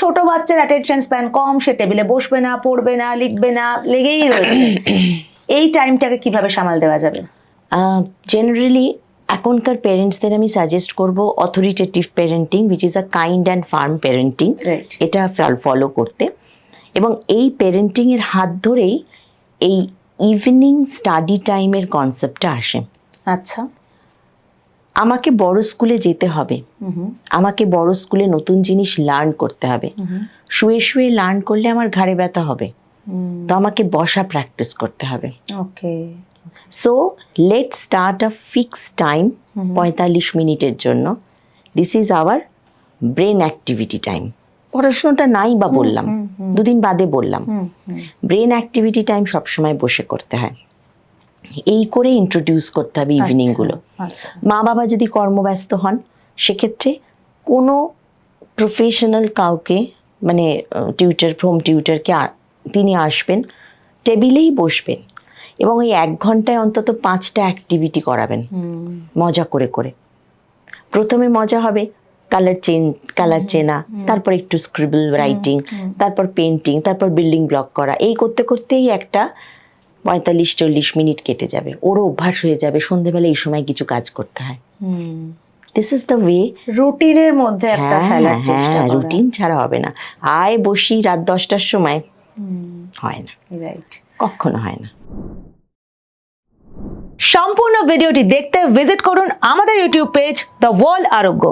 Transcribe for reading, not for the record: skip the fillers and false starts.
ছোট বাচ্চার attention span কম, সে টেবিলে বসবে না, পড়বে না, লিখবে না, লেগেই রয়েছে। এই টাইমটাকে কিভাবে সামাল দেওয়া যাবে? জেনারেলি এখনকার পেরেন্টসদের আমি সাজেস্ট করব authoritative parenting, which is a kind and farm parenting. Right. এটা ফলো করতে, এবং এই পেরেন্টিংয়ের হাত ধরেই এই ইভিনিং স্টাডি টাইমের কনসেপ্টটা আসে। আচ্ছা। আমাকে বড় স্কুলে যেতে হবে, আমাকে বড় স্কুলে নতুন জিনিস লার্ন করতে হবে। শুয়ে শুয়ে লার্ন করলে আমার ঘাড়ে ব্যথা হবে, তো আমাকে বসা প্র্যাকটিস করতে হবে। Okay. So let start a fix time, 45 মিনিটের জন্য। This is our brain activity time. পড়াশোনাটা নাই বা বললাম, দুদিন বাদে বললাম, ব্রেন অ্যাক্টিভিটি টাইম সবসময় বসে করতে হয়। এই করে ইন্ট্রোডিউস করতে হবে ইভিনিংগুলো। মা বাবা যদি কর্মব্যস্ত হন, সেক্ষেত্রে কোনো প্রফেশনাল কাউকে, মানে টিউটার, হোম টিউটারকে তিনি আসবেন, টেবিলেই বসবেন, এবং ওই 1 ঘন্টায় অন্তত 5টা অ্যাক্টিভিটি করাবেন মজা করে করে। প্রথমে মজা হবে কালার চেনা, তারপর একটু স্ক্রিবল রাইটিং, তারপর পেন্টিং, তারপর বিল্ডিং ব্লক করা। এই করতে করতেই একটা 45-40 মিনিট কেটে যাবে, ওরও অভ্যাস হয়ে যাবে সন্ধ্যেবেলা এই সময় কিছু কাজ করতে হয়। This is the way. রুটিনের মধ্যে একটা ফেলার চেষ্টা করা। রুটিন ছাড়া হবে না। আয় বসি রাত 10টার সময়, হয় না, রাইট, কখনো হয় না। সম্পূর্ণ ভিডিওটি দেখতে ভিজিট করুন আমাদের ইউটিউব পেজ দ্য ওয়ার্ল্ড আরোগ্য।